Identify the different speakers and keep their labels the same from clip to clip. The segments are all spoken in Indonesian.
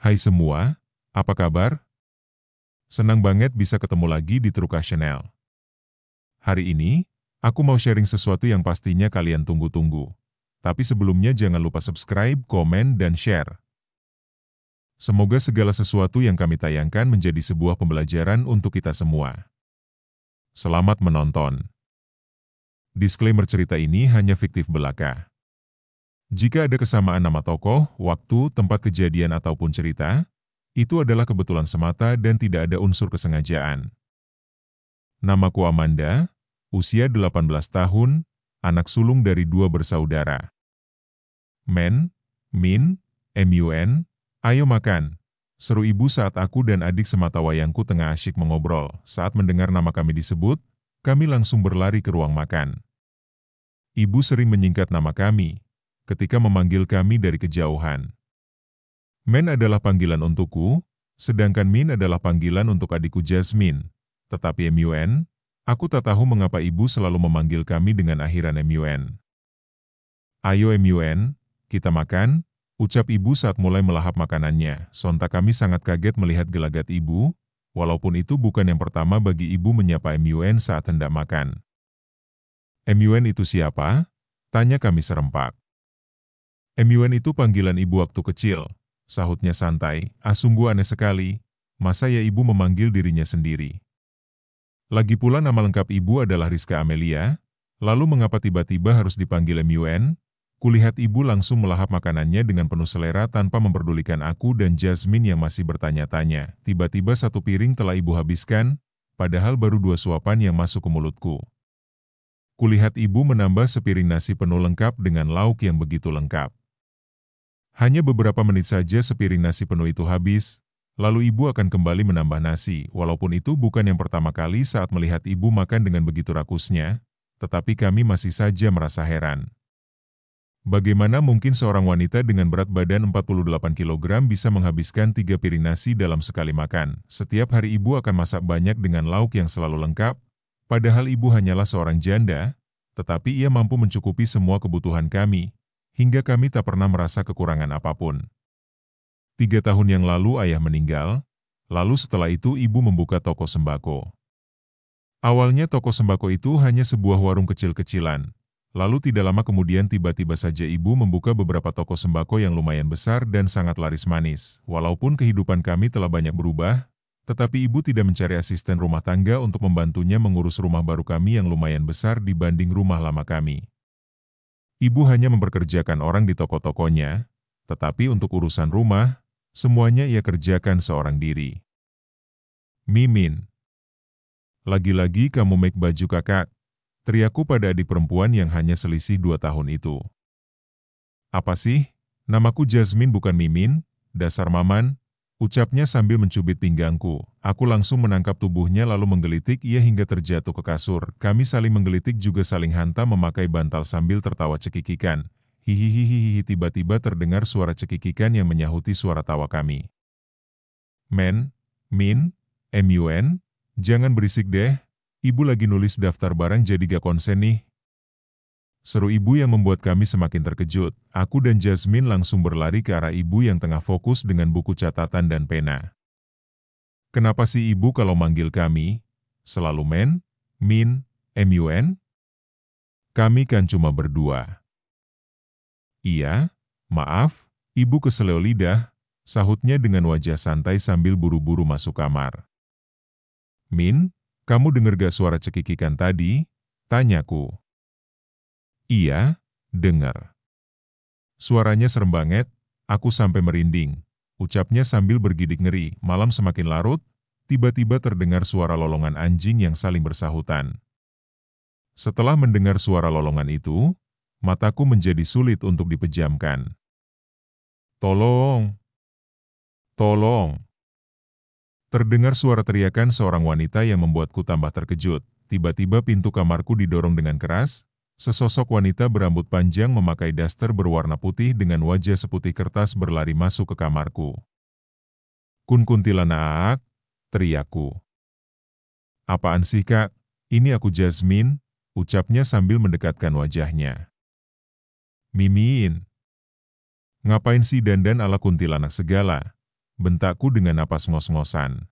Speaker 1: Hai semua, apa kabar? Senang banget bisa ketemu lagi di Truka Channel. Hari ini, aku mau sharing sesuatu yang pastinya kalian tunggu-tunggu. Tapi sebelumnya jangan lupa subscribe, komen, dan share. Semoga segala sesuatu yang kami tayangkan menjadi sebuah pembelajaran untuk kita semua. Selamat menonton. Disclaimer cerita ini hanya fiktif belaka. Jika ada kesamaan nama tokoh, waktu, tempat kejadian ataupun cerita, itu adalah kebetulan semata dan tidak ada unsur kesengajaan. Namaku Amanda, usia 18 tahun, anak sulung dari 2 bersaudara. Men, Min, MUN, ayo makan. Seru ibu saat aku dan adik sematawayangku tengah asyik mengobrol. Saat mendengar nama kami disebut, kami langsung berlari ke ruang makan. Ibu sering menyingkat nama kami, ketika memanggil kami dari kejauhan. Men adalah panggilan untukku, sedangkan Min adalah panggilan untuk adikku Jasmine. Tetapi MUN, aku tak tahu mengapa ibu selalu memanggil kami dengan akhiran MUN. Ayo MUN, kita makan, ucap ibu saat mulai melahap makanannya. Sontak kami sangat kaget melihat gelagat ibu, walaupun itu bukan yang pertama bagi ibu menyapa MUN saat hendak makan. MUN itu siapa? Tanya kami serempak. MUN itu panggilan ibu waktu kecil. Sahutnya santai, sungguh aneh sekali, masa ya ibu memanggil dirinya sendiri. Lagi pula nama lengkap ibu adalah Rizka Amelia, lalu mengapa tiba-tiba harus dipanggil MUN? Kulihat ibu langsung melahap makanannya dengan penuh selera tanpa memperdulikan aku dan Jasmine yang masih bertanya-tanya. Tiba-tiba 1 piring telah ibu habiskan, padahal baru 2 suapan yang masuk ke mulutku. Kulihat ibu menambah sepiring nasi penuh lengkap dengan lauk yang begitu lengkap. Hanya beberapa menit saja sepiring nasi penuh itu habis, lalu ibu akan kembali menambah nasi, walaupun itu bukan yang pertama kali saat melihat ibu makan dengan begitu rakusnya, tetapi kami masih saja merasa heran. Bagaimana mungkin seorang wanita dengan berat badan 48 kg bisa menghabiskan 3 piring nasi dalam sekali makan? Setiap hari ibu akan masak banyak dengan lauk yang selalu lengkap, padahal ibu hanyalah seorang janda, tetapi ia mampu mencukupi semua kebutuhan kami, hingga kami tak pernah merasa kekurangan apapun. 3 tahun yang lalu ayah meninggal, lalu setelah itu ibu membuka toko sembako. Awalnya toko sembako itu hanya sebuah warung kecil-kecilan, lalu tidak lama kemudian tiba-tiba saja ibu membuka beberapa toko sembako yang lumayan besar dan sangat laris manis. Walaupun kehidupan kami telah banyak berubah, tetapi ibu tidak mencari asisten rumah tangga untuk membantunya mengurus rumah baru kami yang lumayan besar dibanding rumah lama kami. Ibu hanya memperkerjakan orang di toko-tokonya, tetapi untuk urusan rumah, semuanya ia kerjakan seorang diri. Mimin. Lagi-lagi kamu make baju kakak, teriakku pada adik perempuan yang hanya selisih 2 tahun itu. Apa sih? Namaku Jasmine bukan Mimin, dasar maman, ucapnya sambil mencubit pinggangku. Aku langsung menangkap tubuhnya lalu menggelitik ia hingga terjatuh ke kasur. Kami saling menggelitik juga saling hantam memakai bantal sambil tertawa cekikikan. Hihihihihi, tiba-tiba terdengar suara cekikikan yang menyahuti suara tawa kami. Men, Min, MUN, jangan berisik deh, ibu lagi nulis daftar barang jadi gak konsen nih. Seru ibu yang membuat kami semakin terkejut. Aku dan Jasmine langsung berlari ke arah ibu yang tengah fokus dengan buku catatan dan pena. Kenapa sih ibu kalau manggil kami selalu Men, Min, MUN? Kami kan cuma berdua. Iya, maaf, ibu keseleo lidah, sahutnya dengan wajah santai sambil buru-buru masuk kamar. Min, kamu dengar gak suara cekikikan tadi? Tanyaku. Iya, dengar. Suaranya serem banget, aku sampai merinding. Ucapnya sambil bergidik ngeri. Malam semakin larut, tiba-tiba terdengar suara lolongan anjing yang saling bersahutan. Setelah mendengar suara lolongan itu, mataku menjadi sulit untuk dipejamkan. Tolong! Tolong! Terdengar suara teriakan seorang wanita yang membuatku tambah terkejut. Tiba-tiba pintu kamarku didorong dengan keras. Sesosok wanita berambut panjang memakai daster berwarna putih dengan wajah seputih kertas berlari masuk ke kamarku. Kuntilanak, teriakku. Apaan sih kak? Ini aku Jasmine, ucapnya sambil mendekatkan wajahnya. Mimin. Ngapain sih dandan ala kuntilanak segala? bentakku dengan napas ngos-ngosan.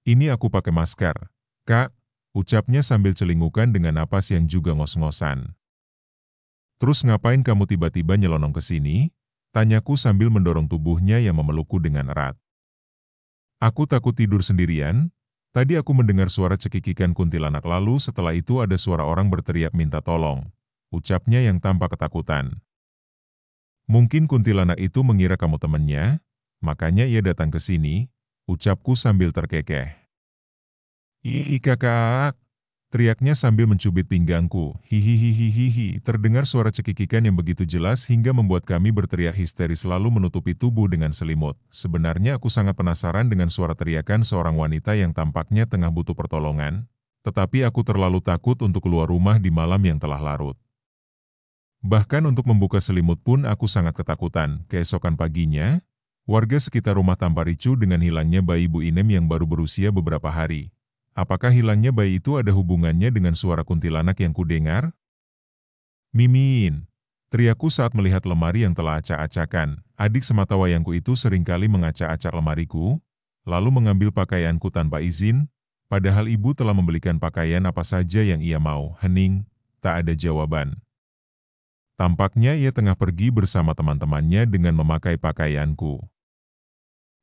Speaker 1: Ini aku pakai masker, Kak, ucapnya sambil celingukan dengan napas yang juga ngos-ngosan. Terus ngapain kamu tiba-tiba nyelonong ke sini? Tanyaku sambil mendorong tubuhnya yang memelukku dengan erat. Aku takut tidur sendirian. Tadi aku mendengar suara cekikikan kuntilanak lalu setelah itu ada suara orang berteriak minta tolong. Ucapnya yang tampak ketakutan. Mungkin kuntilanak itu mengira kamu temannya, makanya ia datang ke sini, ucapku sambil terkekeh. Ih kakak, teriaknya sambil mencubit pinggangku. Hihihihihihi, terdengar suara cekikikan yang begitu jelas hingga membuat kami berteriak histeris lalu menutupi tubuh dengan selimut. Sebenarnya aku sangat penasaran dengan suara teriakan seorang wanita yang tampaknya tengah butuh pertolongan, tetapi aku terlalu takut untuk keluar rumah di malam yang telah larut. Bahkan untuk membuka selimut pun aku sangat ketakutan. Keesokan paginya, warga sekitar rumah tampak ricuh dengan hilangnya bayi Bu Inem yang baru berusia beberapa hari. Apakah hilangnya bayi itu ada hubungannya dengan suara kuntilanak yang kudengar? Mimin, teriakku saat melihat lemari yang telah acak-acakan. Adik sematawayangku itu seringkali mengacak-acak lemariku, lalu mengambil pakaianku tanpa izin, padahal ibu telah membelikan pakaian apa saja yang ia mau. Hening, tak ada jawaban. Tampaknya ia tengah pergi bersama teman-temannya dengan memakai pakaianku.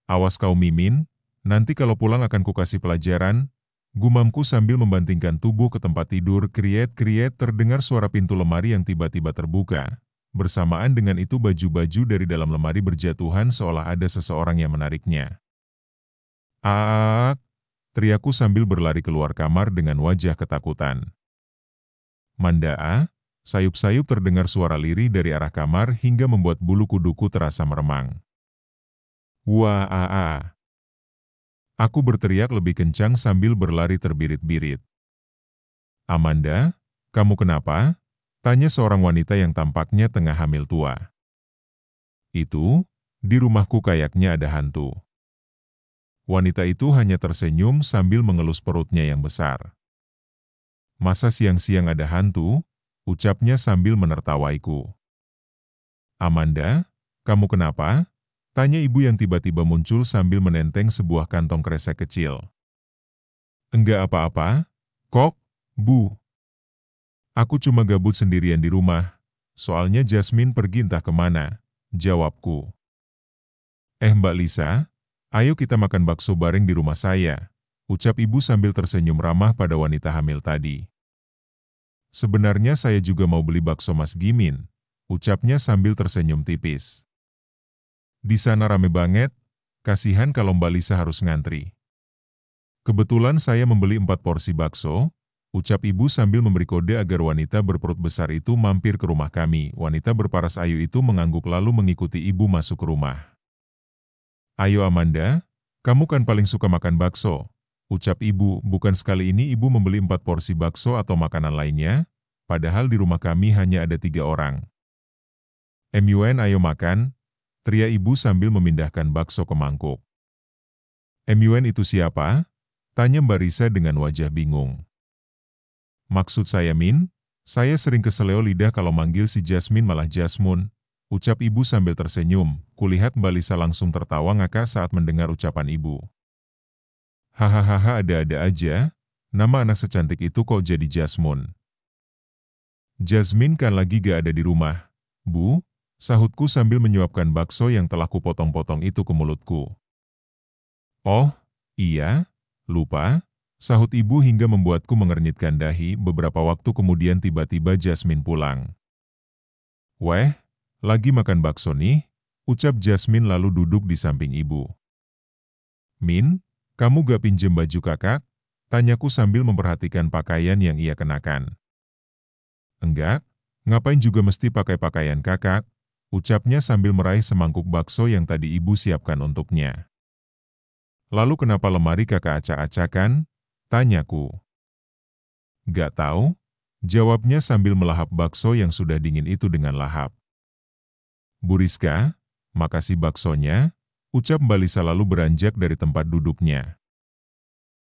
Speaker 1: Awas kau Mimin, nanti kalau pulang akan kukasih pelajaran. Gumamku sambil membantingkan tubuh ke tempat tidur. Kriet-kriet terdengar suara pintu lemari yang tiba-tiba terbuka. Bersamaan dengan itu baju-baju dari dalam lemari berjatuhan seolah ada seseorang yang menariknya. Teriakku sambil berlari keluar kamar dengan wajah ketakutan. Mandaa, sayup-sayup terdengar suara lirih dari arah kamar hingga membuat bulu kuduku terasa meremang. Wah. Aku berteriak lebih kencang sambil berlari terbirit-birit. Amanda, kamu kenapa? Tanya seorang wanita yang tampaknya tengah hamil tua. Itu, di rumahku kayaknya ada hantu. Wanita itu hanya tersenyum sambil mengelus perutnya yang besar. Masa siang-siang ada hantu? Ucapnya sambil menertawaiku. Amanda, kamu kenapa? Tanya ibu yang tiba-tiba muncul sambil menenteng sebuah kantong kresek kecil. Enggak apa-apa, kok, Bu. Aku cuma gabut sendirian di rumah, soalnya Jasmine pergi entah kemana, jawabku. Mbak Lisa, ayo kita makan bakso bareng di rumah saya, ucap ibu sambil tersenyum ramah pada wanita hamil tadi. Sebenarnya saya juga mau beli bakso Mas Gimin, ucapnya sambil tersenyum tipis. Di sana rame banget, kasihan kalau Mbak Lisa harus ngantri. Kebetulan saya membeli 4 porsi bakso, ucap ibu sambil memberi kode agar wanita berperut besar itu mampir ke rumah kami. Wanita berparas ayu itu mengangguk lalu mengikuti ibu masuk ke rumah. Ayo Amanda, kamu kan paling suka makan bakso, ucap ibu. Bukan sekali ini ibu membeli 4 porsi bakso atau makanan lainnya, padahal di rumah kami hanya ada 3 orang. MUN ayo makan, teriak ibu sambil memindahkan bakso ke mangkuk. MUN itu siapa? Tanya Mbak Risa dengan wajah bingung. Maksud saya Min, saya sering keseleo lidah kalau manggil si Jasmine malah Jasmun, ucap ibu sambil tersenyum. Kulihat Mbak Lisa langsung tertawa ngakak saat mendengar ucapan ibu. Hahaha ada-ada aja, nama anak secantik itu kok jadi Jasmun. Jasmine kan lagi gak ada di rumah, Bu, sahutku sambil menyuapkan bakso yang telah kupotong-potong itu ke mulutku. Oh, iya, lupa, sahut ibu hingga membuatku mengernyitkan dahi. Beberapa waktu kemudian tiba-tiba Jasmine pulang. Weh, lagi makan bakso nih, ucap Jasmine lalu duduk di samping ibu. Min, kamu gak pinjem baju kakak? Tanyaku sambil memperhatikan pakaian yang ia kenakan. Enggak, ngapain juga mesti pakai pakaian kakak? Ucapnya sambil meraih semangkuk bakso yang tadi ibu siapkan untuknya. Lalu kenapa lemari kakak acak-acakan? Tanyaku. Gak tahu, jawabnya sambil melahap bakso yang sudah dingin itu dengan lahap. Bu Rizka, makasih baksonya, ucap Mbak Lisa lalu beranjak dari tempat duduknya.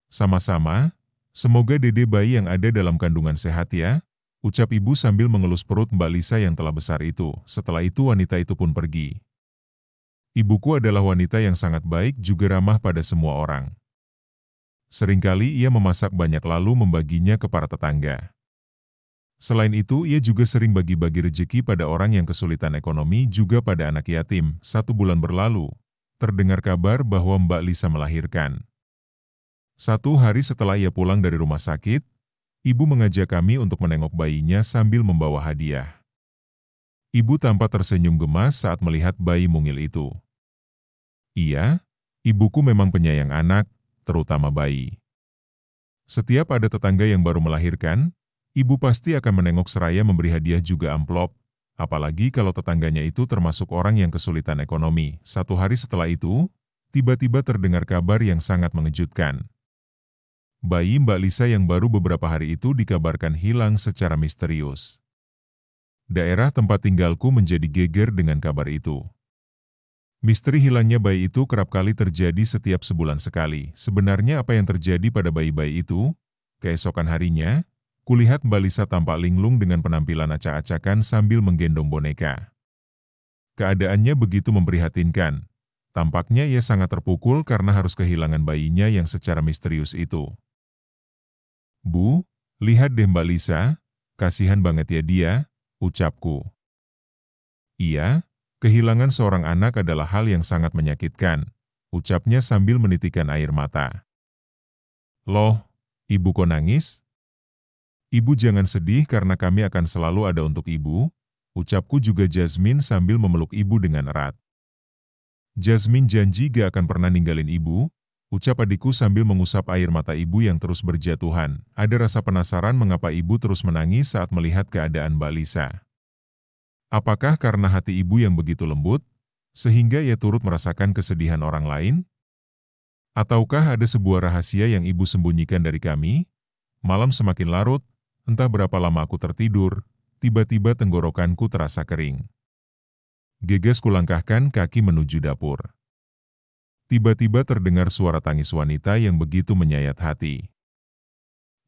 Speaker 1: Sama-sama, semoga dede bayi yang ada dalam kandungan sehat ya, ucap ibu sambil mengelus perut Mbak Lisa yang telah besar itu. Setelah itu wanita itu pun pergi. Ibuku adalah wanita yang sangat baik juga ramah pada semua orang. Seringkali ia memasak banyak lalu membaginya ke para tetangga. Selain itu, ia juga sering bagi-bagi rejeki pada orang yang kesulitan ekonomi juga pada anak yatim. 1 bulan berlalu, terdengar kabar bahwa Mbak Lisa melahirkan. 1 hari setelah ia pulang dari rumah sakit, ibu mengajak kami untuk menengok bayinya sambil membawa hadiah. Ibu tampak tersenyum gemas saat melihat bayi mungil itu. Iya, ibuku memang penyayang anak, terutama bayi. Setiap ada tetangga yang baru melahirkan, ibu pasti akan menengok seraya memberi hadiah juga amplop, apalagi kalau tetangganya itu termasuk orang yang kesulitan ekonomi. 1 hari setelah itu, tiba-tiba terdengar kabar yang sangat mengejutkan. Bayi Mbak Lisa yang baru beberapa hari itu dikabarkan hilang secara misterius. Daerah tempat tinggalku menjadi geger dengan kabar itu. Misteri hilangnya bayi itu kerap kali terjadi setiap sebulan sekali. Sebenarnya apa yang terjadi pada bayi-bayi itu? Keesokan harinya, kulihat Mbak Lisa tampak linglung dengan penampilan acak-acakan sambil menggendong boneka. Keadaannya begitu memprihatinkan. Tampaknya ia sangat terpukul karena harus kehilangan bayinya yang secara misterius itu. Bu, lihat deh Mbak Lisa, kasihan banget ya dia, ucapku. Iya, kehilangan seorang anak adalah hal yang sangat menyakitkan, ucapnya sambil menitikkan air mata. Loh, ibu kok nangis? Ibu jangan sedih karena kami akan selalu ada untuk ibu, ucapku juga Jasmine sambil memeluk ibu dengan erat. Jasmine janji gak akan pernah ninggalin ibu, ucap adikku sambil mengusap air mata ibu yang terus berjatuhan. Ada rasa penasaran mengapa ibu terus menangis saat melihat keadaan Mbak Lisa. Apakah karena hati ibu yang begitu lembut, sehingga ia turut merasakan kesedihan orang lain? Ataukah ada sebuah rahasia yang ibu sembunyikan dari kami? Malam semakin larut, entah berapa lama aku tertidur, tiba-tiba tenggorokanku terasa kering. Gegas kulangkahkan kaki menuju dapur. Tiba-tiba terdengar suara tangis wanita yang begitu menyayat hati.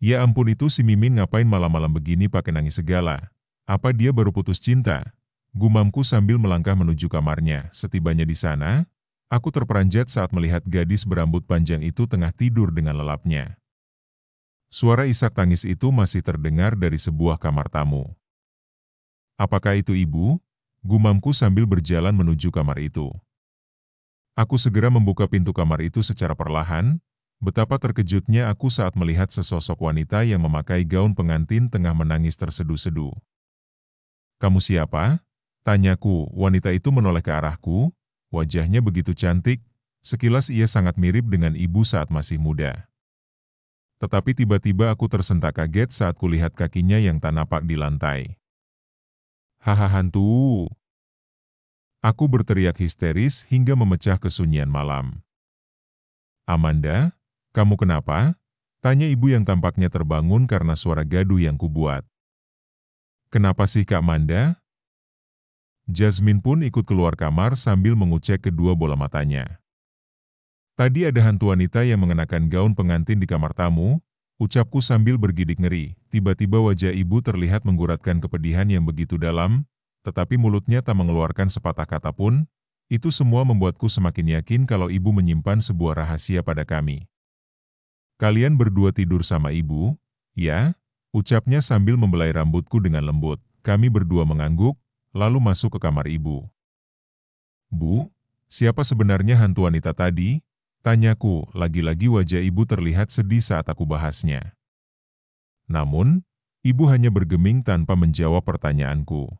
Speaker 1: Ya ampun, itu si Mimin ngapain malam-malam begini pakai nangis segala? Apa dia baru putus cinta? Gumamku sambil melangkah menuju kamarnya. Setibanya di sana, aku terperanjat saat melihat gadis berambut panjang itu tengah tidur dengan lelapnya. Suara isak tangis itu masih terdengar dari sebuah kamar tamu. Apakah itu ibu? Gumamku sambil berjalan menuju kamar itu. Aku segera membuka pintu kamar itu secara perlahan. Betapa terkejutnya aku saat melihat sesosok wanita yang memakai gaun pengantin tengah menangis terseduh-seduh. "Kamu siapa?" tanyaku. Wanita itu menoleh ke arahku, wajahnya begitu cantik, sekilas ia sangat mirip dengan ibu saat masih muda. Tetapi tiba-tiba aku tersentak kaget saat kulihat kakinya yang tak napak di lantai. "Haha, hantu!" Aku berteriak histeris hingga memecah kesunyian malam. "Amanda, kamu kenapa?" tanya ibu yang tampaknya terbangun karena suara gaduh yang kubuat. "Kenapa sih Kak Manda?" Jasmine pun ikut keluar kamar sambil mengucek kedua bola matanya. "Tadi ada hantu wanita yang mengenakan gaun pengantin di kamar tamu," ucapku sambil bergidik ngeri. Tiba-tiba wajah ibu terlihat mengguratkan kepedihan yang begitu dalam, tetapi mulutnya tak mengeluarkan sepatah kata pun. Itu semua membuatku semakin yakin kalau ibu menyimpan sebuah rahasia pada kami. "Kalian berdua tidur sama ibu, ya?" ucapnya sambil membelai rambutku dengan lembut. Kami berdua mengangguk, lalu masuk ke kamar ibu. "Bu, siapa sebenarnya hantu wanita tadi?" tanyaku. Lagi-lagi wajah ibu terlihat sedih saat aku bahasnya. Namun, ibu hanya bergeming tanpa menjawab pertanyaanku.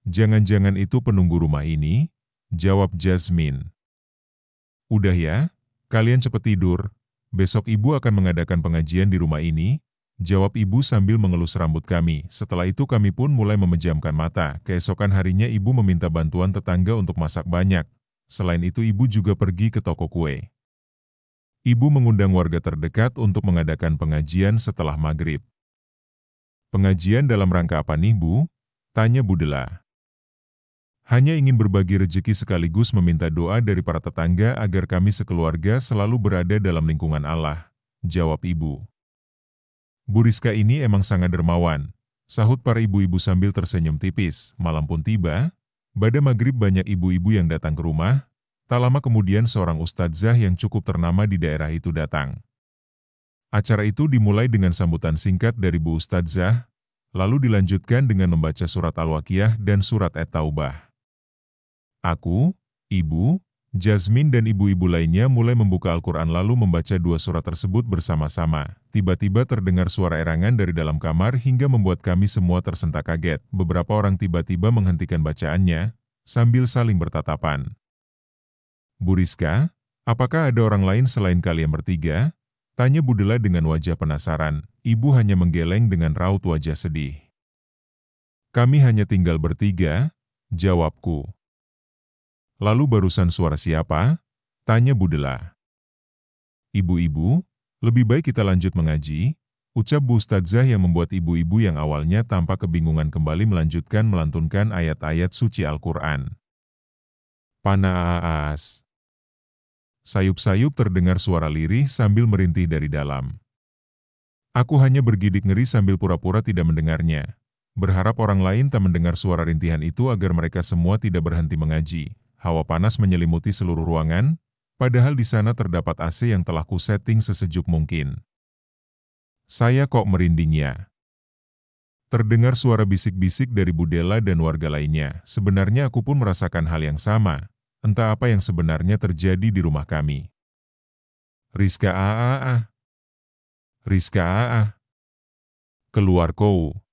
Speaker 1: "Jangan-jangan itu penunggu rumah ini?" jawab Jasmine. "Udah ya, kalian cepet tidur. Besok ibu akan mengadakan pengajian di rumah ini," jawab ibu sambil mengelus rambut kami. Setelah itu kami pun mulai memejamkan mata. Keesokan harinya ibu meminta bantuan tetangga untuk masak banyak. Selain itu ibu juga pergi ke toko kue. Ibu mengundang warga terdekat untuk mengadakan pengajian setelah maghrib. "Pengajian dalam rangka apa nih, Bu?" tanya Bu Dela. "Hanya ingin berbagi rezeki sekaligus meminta doa dari para tetangga agar kami sekeluarga selalu berada dalam lingkungan Allah," jawab ibu. "Bu Rizka ini emang sangat dermawan," sahut para ibu-ibu sambil tersenyum tipis. Malam pun tiba, Pada maghrib banyak ibu-ibu yang datang ke rumah, tak lama kemudian seorang ustadzah yang cukup ternama di daerah itu datang. Acara itu dimulai dengan sambutan singkat dari Bu Ustadzah, lalu dilanjutkan dengan membaca surat Al-Waqiah dan surat At-Taubah. Aku, Ibu, Jasmine dan ibu-ibu lainnya mulai membuka Al-Quran lalu membaca dua surat tersebut bersama-sama. Tiba-tiba terdengar suara erangan dari dalam kamar hingga membuat kami semua tersentak kaget. Beberapa orang tiba-tiba menghentikan bacaannya, sambil saling bertatapan. Bu Rizka, apakah ada orang lain selain kalian bertiga? Tanya Budela dengan wajah penasaran. Ibu hanya menggeleng dengan raut wajah sedih. Kami hanya tinggal bertiga, jawabku. Lalu barusan suara siapa? Tanya Budela. Ibu-ibu, lebih baik kita lanjut mengaji, ucap Bu Ustadzah yang membuat ibu-ibu yang awalnya tampak kebingungan kembali melantunkan ayat-ayat suci Al-Quran. Panas. Sayup-sayup terdengar suara lirih sambil merintih dari dalam. Aku hanya bergidik ngeri sambil pura-pura tidak mendengarnya. Berharap orang lain tak mendengar suara rintihan itu agar mereka semua tidak berhenti mengaji. Hawa panas menyelimuti seluruh ruangan, padahal di sana terdapat AC yang telah kusetting sesejuk mungkin. Saya kok merindingnya. Terdengar suara bisik-bisik dari Budela dan warga lainnya. Sebenarnya aku pun merasakan hal yang sama. Entah apa yang sebenarnya terjadi di rumah kami. Rizka aaah. Rizka aaah. Keluar kau.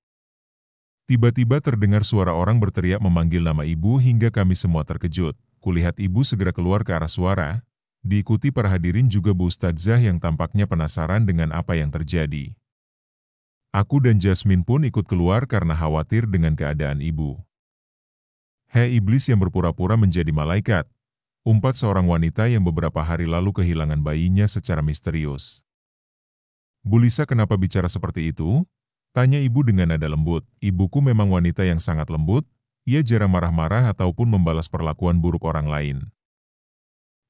Speaker 1: Tiba-tiba terdengar suara orang berteriak memanggil nama ibu hingga kami semua terkejut. Kulihat ibu segera keluar ke arah suara, diikuti para hadirin juga Bu Ustadzah yang tampaknya penasaran dengan apa yang terjadi. Aku dan Jasmine pun ikut keluar karena khawatir dengan keadaan ibu. Hei iblis yang berpura-pura menjadi malaikat, umpat seorang wanita yang beberapa hari lalu kehilangan bayinya secara misterius. Bu Lisa kenapa bicara seperti itu? Tanya ibu dengan nada lembut. Ibuku memang wanita yang sangat lembut, ia jarang marah-marah ataupun membalas perlakuan buruk orang lain.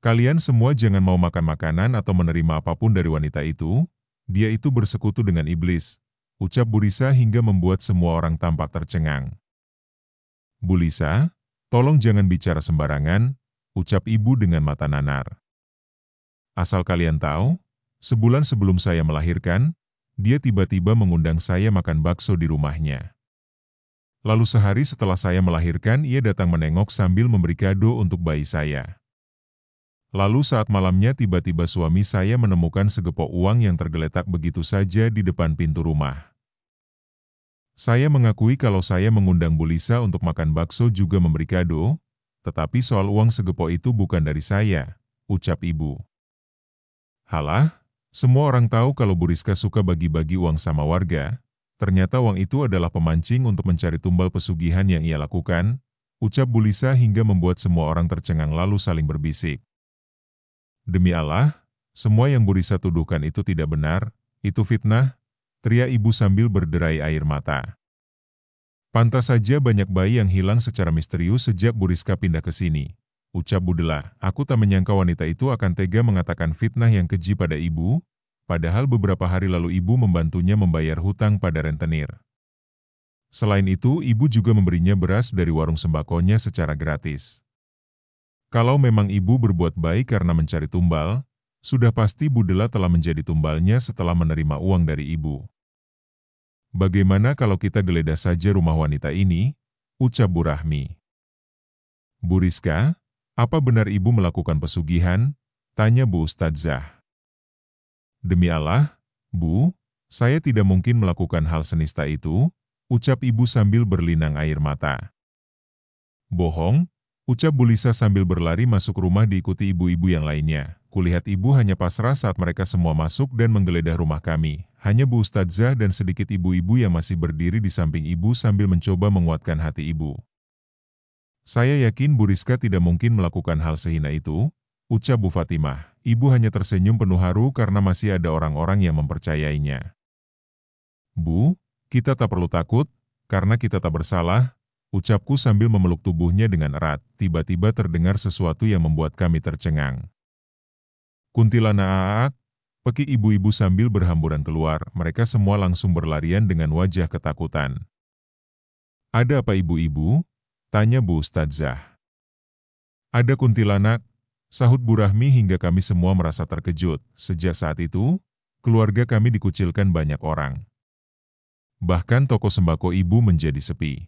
Speaker 1: Kalian semua jangan mau makan makanan atau menerima apapun dari wanita itu, dia itu bersekutu dengan iblis, ucap Bu Lisa hingga membuat semua orang tampak tercengang. Bu Lisa, tolong jangan bicara sembarangan, ucap ibu dengan mata nanar. Asal kalian tahu, sebulan sebelum saya melahirkan, dia tiba-tiba mengundang saya makan bakso di rumahnya. Lalu sehari setelah saya melahirkan, ia datang menengok sambil memberi kado untuk bayi saya. Lalu saat malamnya tiba-tiba suami saya menemukan segepok uang yang tergeletak begitu saja di depan pintu rumah. Saya mengakui kalau saya mengundang Bu Lisa untuk makan bakso juga memberi kado, tetapi soal uang segepok itu bukan dari saya, ucap ibu. Halah? Semua orang tahu kalau Bu Rizka suka bagi-bagi uang sama warga, ternyata uang itu adalah pemancing untuk mencari tumbal pesugihan yang ia lakukan, ucap Bu Lisa hingga membuat semua orang tercengang lalu saling berbisik. Demi Allah, semua yang Bu Lisa tuduhkan itu tidak benar, itu fitnah, teriak ibu sambil berderai air mata. Pantas saja banyak bayi yang hilang secara misterius sejak Bu Rizka pindah ke sini. Ucap Budela, aku tak menyangka wanita itu akan tega mengatakan fitnah yang keji pada ibu, padahal beberapa hari lalu ibu membantunya membayar hutang pada rentenir. Selain itu, ibu juga memberinya beras dari warung sembakonya secara gratis. Kalau memang ibu berbuat baik karena mencari tumbal, sudah pasti Budela telah menjadi tumbalnya setelah menerima uang dari ibu. Bagaimana kalau kita geledah saja rumah wanita ini? Ucap Bu Rahmi. Bu Rizka, apa benar ibu melakukan pesugihan? Tanya Bu Ustadzah. Demi Allah, Bu, saya tidak mungkin melakukan hal senista itu, ucap ibu sambil berlinang air mata. Bohong, ucap Bu Lisa sambil berlari masuk rumah diikuti ibu-ibu yang lainnya. Kulihat ibu hanya pasrah saat mereka semua masuk dan menggeledah rumah kami. Hanya Bu Ustadzah dan sedikit ibu-ibu yang masih berdiri di samping ibu sambil mencoba menguatkan hati ibu. Saya yakin Bu Rizka tidak mungkin melakukan hal sehina itu, ucap Bu Fatimah. Ibu hanya tersenyum penuh haru karena masih ada orang-orang yang mempercayainya. Bu, kita tak perlu takut, karena kita tak bersalah, ucapku sambil memeluk tubuhnya dengan erat. Tiba-tiba terdengar sesuatu yang membuat kami tercengang. Kuntilanak, pekik ibu-ibu sambil berhamburan keluar, mereka semua langsung berlarian dengan wajah ketakutan. Ada apa ibu-ibu? Tanya Bu Ustadzah. Ada kuntilanak, sahut Bu Rahmi hingga kami semua merasa terkejut. Sejak saat itu, keluarga kami dikucilkan banyak orang. Bahkan toko sembako ibu menjadi sepi.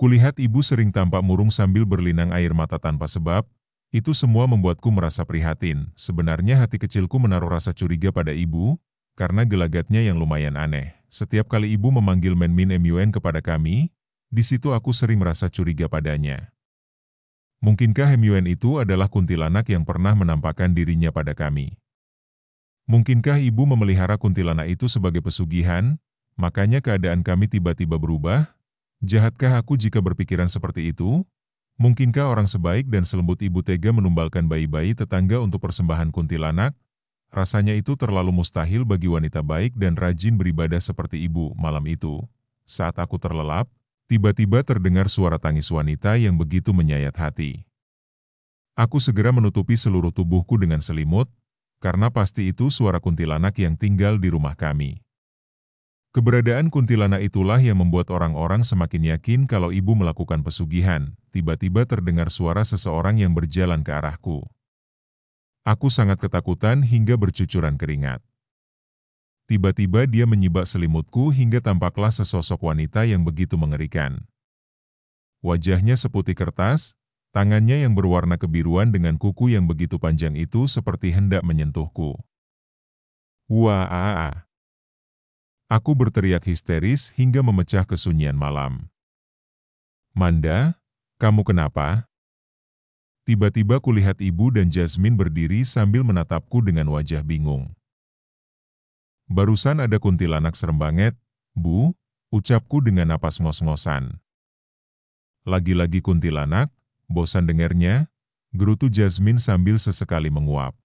Speaker 1: Kulihat ibu sering tampak murung sambil berlinang air mata tanpa sebab, itu semua membuatku merasa prihatin. Sebenarnya hati kecilku menaruh rasa curiga pada ibu, karena gelagatnya yang lumayan aneh. Setiap kali ibu memanggil Menmin MUN kepada kami, di situ aku sering merasa curiga padanya. Mungkinkah MUN itu adalah kuntilanak yang pernah menampakkan dirinya pada kami? Mungkinkah ibu memelihara kuntilanak itu sebagai pesugihan, makanya keadaan kami tiba-tiba berubah? Jahatkah aku jika berpikiran seperti itu? Mungkinkah orang sebaik dan selembut ibu tega menumbalkan bayi-bayi tetangga untuk persembahan kuntilanak? Rasanya itu terlalu mustahil bagi wanita baik dan rajin beribadah seperti ibu. Malam itu, saat aku terlelap, tiba-tiba terdengar suara tangis wanita yang begitu menyayat hati. Aku segera menutupi seluruh tubuhku dengan selimut, karena pasti itu suara kuntilanak yang tinggal di rumah kami. Keberadaan kuntilanak itulah yang membuat orang-orang semakin yakin kalau ibu melakukan pesugihan. Tiba-tiba terdengar suara seseorang yang berjalan ke arahku. Aku sangat ketakutan hingga bercucuran keringat. Tiba-tiba dia menyibak selimutku hingga tampaklah sesosok wanita yang begitu mengerikan. Wajahnya seputih kertas, tangannya yang berwarna kebiruan dengan kuku yang begitu panjang itu seperti hendak menyentuhku. Wah! Aku berteriak histeris hingga memecah kesunyian malam. Manda, kamu kenapa? Tiba-tiba kulihat ibu dan Jasmine berdiri sambil menatapku dengan wajah bingung. Barusan ada kuntilanak serem banget, Bu, ucapku dengan napas ngos-ngosan. Lagi-lagi kuntilanak, bosan dengarnya, gerutu Jasmine sambil sesekali menguap.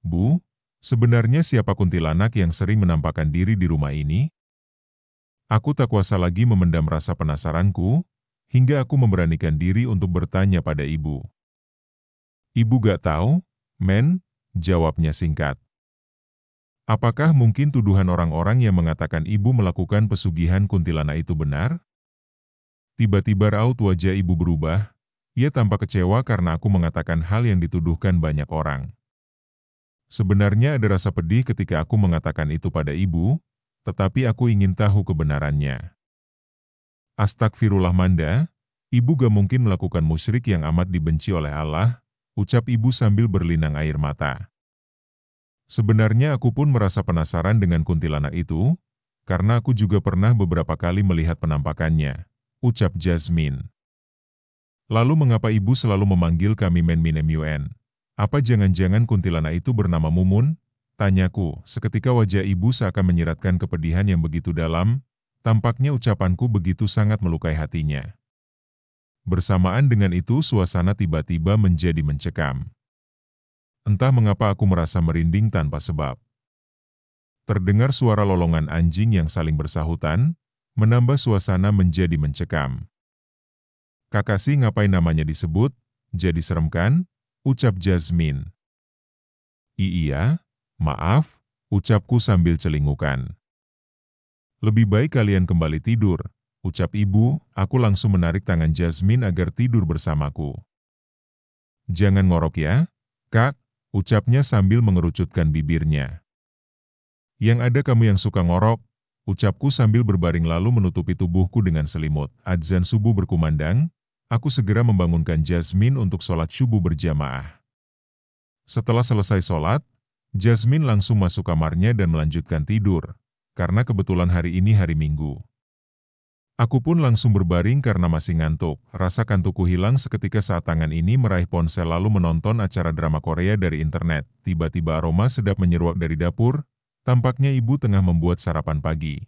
Speaker 1: Bu, sebenarnya siapa kuntilanak yang sering menampakkan diri di rumah ini? Aku tak kuasa lagi memendam rasa penasaranku, hingga aku memberanikan diri untuk bertanya pada ibu. Ibu gak tahu, Men, jawabnya singkat. Apakah mungkin tuduhan orang-orang yang mengatakan ibu melakukan pesugihan kuntilanak itu benar? Tiba-tiba raut wajah ibu berubah, ia tampak kecewa karena aku mengatakan hal yang dituduhkan banyak orang. Sebenarnya ada rasa pedih ketika aku mengatakan itu pada ibu, tetapi aku ingin tahu kebenarannya. Astagfirullah Manda, ibu gak mungkin melakukan musyrik yang amat dibenci oleh Allah, ucap ibu sambil berlinang air mata. Sebenarnya aku pun merasa penasaran dengan kuntilanak itu, karena aku juga pernah beberapa kali melihat penampakannya, ucap Jasmine. Lalu mengapa ibu selalu memanggil kami Menmin MUN? Apa jangan-jangan kuntilanak itu bernama Mumun? Tanyaku, seketika wajah ibu seakan menyiratkan kepedihan yang begitu dalam, tampaknya ucapanku begitu sangat melukai hatinya. Bersamaan dengan itu suasana tiba-tiba menjadi mencekam. Entah mengapa aku merasa merinding tanpa sebab. Terdengar suara lolongan anjing yang saling bersahutan, menambah suasana menjadi mencekam. Kakasi ngapain namanya disebut, jadi serem kan? Ucap Jasmine. Iya, maaf, ucapku sambil celingukan. Lebih baik kalian kembali tidur, ucap ibu, aku langsung menarik tangan Jasmine agar tidur bersamaku. Jangan ngorok ya, Kak, ucapnya sambil mengerucutkan bibirnya. Yang ada kamu yang suka ngorok, ucapku sambil berbaring lalu menutupi tubuhku dengan selimut. Adzan subuh berkumandang, aku segera membangunkan Jasmine untuk sholat subuh berjamaah. Setelah selesai sholat, Jasmine langsung masuk kamarnya dan melanjutkan tidur, karena kebetulan hari ini hari Minggu. Aku pun langsung berbaring karena masih ngantuk. Rasa kantukku hilang seketika saat tangan ini meraih ponsel lalu menonton acara drama Korea dari internet. Tiba-tiba aroma sedap menyeruak dari dapur, tampaknya ibu tengah membuat sarapan pagi.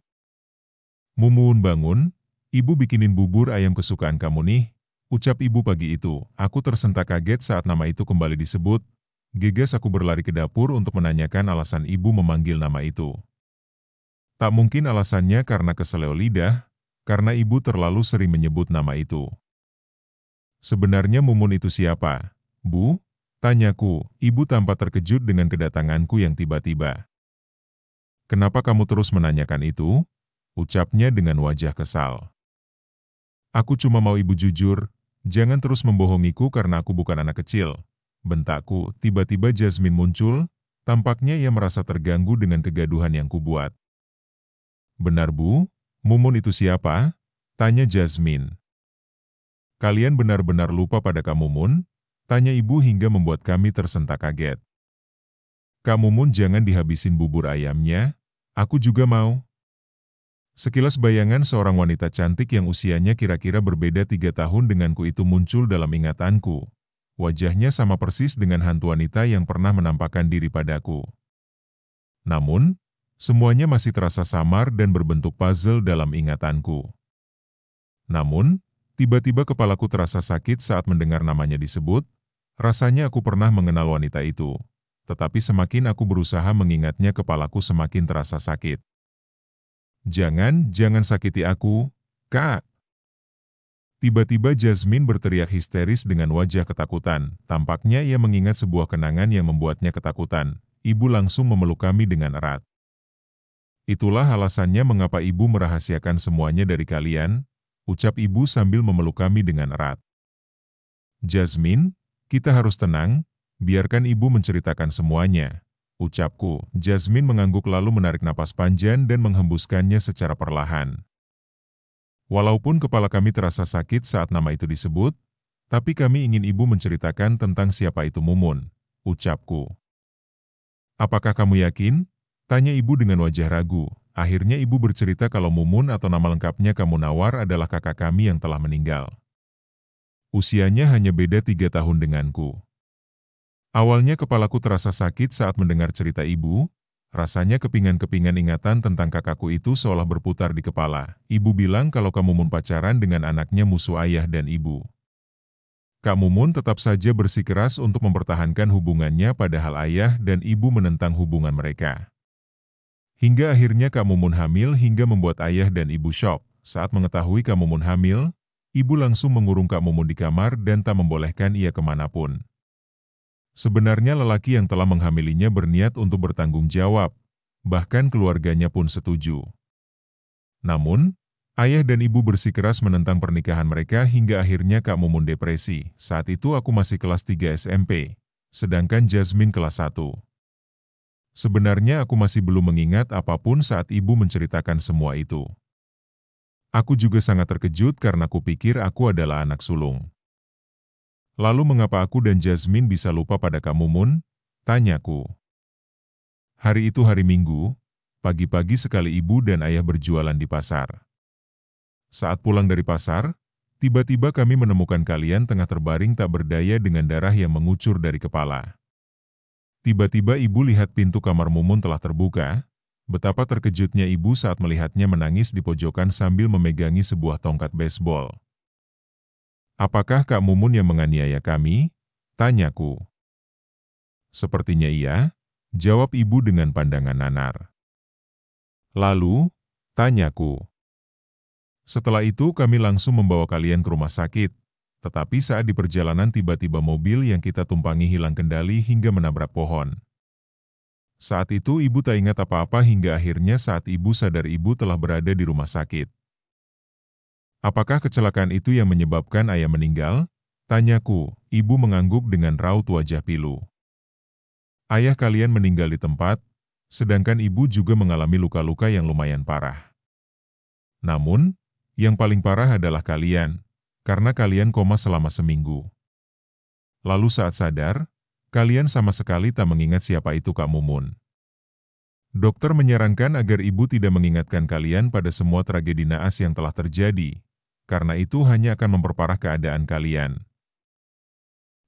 Speaker 1: Mumun bangun, ibu bikinin bubur ayam kesukaan kamu nih, ucap ibu pagi itu. Aku tersentak kaget saat nama itu kembali disebut. Gegas aku berlari ke dapur untuk menanyakan alasan ibu memanggil nama itu. Tak mungkin alasannya karena keseleo lidah, karena ibu terlalu sering menyebut nama itu. Sebenarnya Mumun itu siapa, Bu? Tanyaku, ibu tampak terkejut dengan kedatanganku yang tiba-tiba. Kenapa kamu terus menanyakan itu? Ucapnya dengan wajah kesal. Aku cuma mau ibu jujur, jangan terus membohongiku karena aku bukan anak kecil. Bentakku, tiba-tiba Jasmine muncul, tampaknya ia merasa terganggu dengan kegaduhan yang kubuat. Benar Bu, Mumun itu siapa? Tanya Jasmine. Kalian benar-benar lupa pada Kak Mumun? Tanya ibu hingga membuat kami tersentak kaget. Kak Mumun jangan dihabisin bubur ayamnya, aku juga mau. Sekilas bayangan seorang wanita cantik yang usianya kira-kira berbeda 3 tahun denganku itu muncul dalam ingatanku. Wajahnya sama persis dengan hantu wanita yang pernah menampakkan diri padaku. Namun, semuanya masih terasa samar dan berbentuk puzzle dalam ingatanku. Namun, tiba-tiba kepalaku terasa sakit saat mendengar namanya disebut. Rasanya aku pernah mengenal wanita itu. Tetapi semakin aku berusaha mengingatnya, kepalaku semakin terasa sakit. Jangan sakiti aku, Kak. Tiba-tiba Jasmine berteriak histeris dengan wajah ketakutan. Tampaknya ia mengingat sebuah kenangan yang membuatnya ketakutan. Ibu langsung memeluk kami dengan erat. Itulah alasannya mengapa ibu merahasiakan semuanya dari kalian, ucap ibu sambil memeluk kami dengan erat. Jasmine, kita harus tenang, biarkan ibu menceritakan semuanya, ucapku. Jasmine mengangguk lalu menarik napas panjang dan menghembuskannya secara perlahan. Walaupun kepala kami terasa sakit saat nama itu disebut, tapi kami ingin ibu menceritakan tentang siapa itu Mumun, ucapku. Apakah kamu yakin? Tanya ibu dengan wajah ragu. Akhirnya ibu bercerita kalau Mumun atau nama lengkapnya Kamu Nawar adalah kakak kami yang telah meninggal. Usianya hanya beda 3 tahun denganku. Awalnya kepalaku terasa sakit saat mendengar cerita ibu. Rasanya kepingan-kepingan ingatan tentang kakakku itu seolah berputar di kepala. Ibu bilang kalau Kak Mumun pacaran dengan anaknya musuh ayah dan ibu. Kak Mumun tetap saja bersikeras untuk mempertahankan hubungannya padahal ayah dan ibu menentang hubungan mereka. Hingga akhirnya Kak Mumun hamil hingga membuat ayah dan ibu syok. Saat mengetahui Kak Mumun hamil, ibu langsung mengurung Kak Mumun di kamar dan tak membolehkan ia kemanapun. Sebenarnya lelaki yang telah menghamilinya berniat untuk bertanggung jawab, bahkan keluarganya pun setuju. Namun, ayah dan ibu bersikeras menentang pernikahan mereka hingga akhirnya Kak Mumun depresi. Saat itu aku masih kelas 3 SMP, sedangkan Jasmine kelas 1. Sebenarnya aku masih belum mengingat apapun saat ibu menceritakan semua itu. Aku juga sangat terkejut karena kupikir aku adalah anak sulung. Lalu mengapa aku dan Jasmine bisa lupa pada Kak Mumun? Tanyaku. Hari itu hari Minggu, pagi-pagi sekali ibu dan ayah berjualan di pasar. Saat pulang dari pasar, tiba-tiba kami menemukan kalian tengah terbaring tak berdaya dengan darah yang mengucur dari kepala. Tiba-tiba ibu lihat pintu kamar Mumun telah terbuka. Betapa terkejutnya ibu saat melihatnya menangis di pojokan sambil memegangi sebuah tongkat baseball. Apakah Kak Mumun yang menganiaya kami? Tanyaku. Sepertinya iya, jawab ibu dengan pandangan nanar. Lalu, tanyaku. Setelah itu kami langsung membawa kalian ke rumah sakit, tetapi saat di perjalanan tiba-tiba mobil yang kita tumpangi hilang kendali hingga menabrak pohon. Saat itu ibu tak ingat apa-apa hingga akhirnya saat ibu sadar ibu telah berada di rumah sakit. Apakah kecelakaan itu yang menyebabkan ayah meninggal? Tanyaku, ibu mengangguk dengan raut wajah pilu. Ayah kalian meninggal di tempat, sedangkan ibu juga mengalami luka-luka yang lumayan parah. Namun, yang paling parah adalah kalian, karena kalian koma selama seminggu. Lalu saat sadar, kalian sama sekali tak mengingat siapa itu Kak Mumun. Dokter menyarankan agar ibu tidak mengingatkan kalian pada semua tragedi naas yang telah terjadi, karena itu hanya akan memperparah keadaan kalian.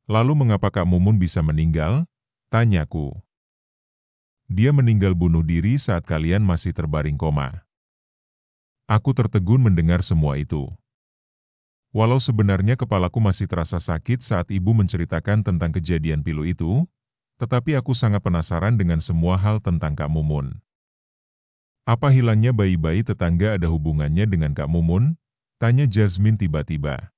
Speaker 1: Lalu mengapa Kak Mumun bisa meninggal? Tanyaku. Dia meninggal bunuh diri saat kalian masih terbaring koma. Aku tertegun mendengar semua itu. Walau sebenarnya kepalaku masih terasa sakit saat ibu menceritakan tentang kejadian pilu itu, tetapi aku sangat penasaran dengan semua hal tentang Kak Mumun. Apa hilangnya bayi-bayi tetangga ada hubungannya dengan Kak Mumun? Tanya Jasmine tiba-tiba.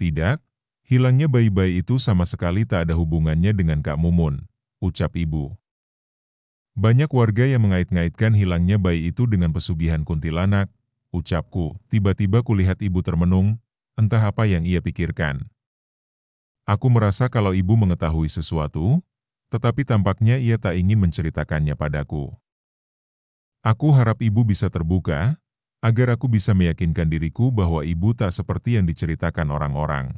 Speaker 1: Tidak, hilangnya bayi-bayi itu sama sekali tak ada hubungannya dengan Kak Mumun, ucap ibu. Banyak warga yang mengait-ngaitkan hilangnya bayi itu dengan pesugihan kuntilanak, ucapku. Tiba-tiba kulihat ibu termenung, entah apa yang ia pikirkan. Aku merasa kalau ibu mengetahui sesuatu, tetapi tampaknya ia tak ingin menceritakannya padaku. Aku harap ibu bisa terbuka, agar aku bisa meyakinkan diriku bahwa ibu tak seperti yang diceritakan orang-orang.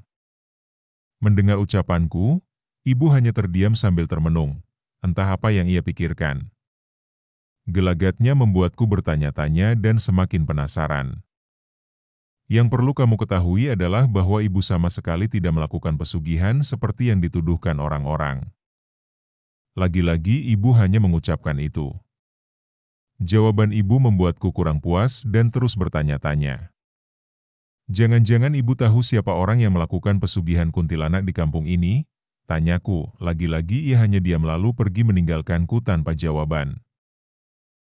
Speaker 1: Mendengar ucapanku, ibu hanya terdiam sambil termenung, entah apa yang ia pikirkan. Gelagatnya membuatku bertanya-tanya dan semakin penasaran. Yang perlu kamu ketahui adalah bahwa ibu sama sekali tidak melakukan pesugihan seperti yang dituduhkan orang-orang. Lagi-lagi ibu hanya mengucapkan itu. Jawaban ibu membuatku kurang puas dan terus bertanya-tanya. Jangan-jangan ibu tahu siapa orang yang melakukan pesugihan kuntilanak di kampung ini? Tanyaku, lagi-lagi ia hanya diam lalu pergi meninggalkanku tanpa jawaban.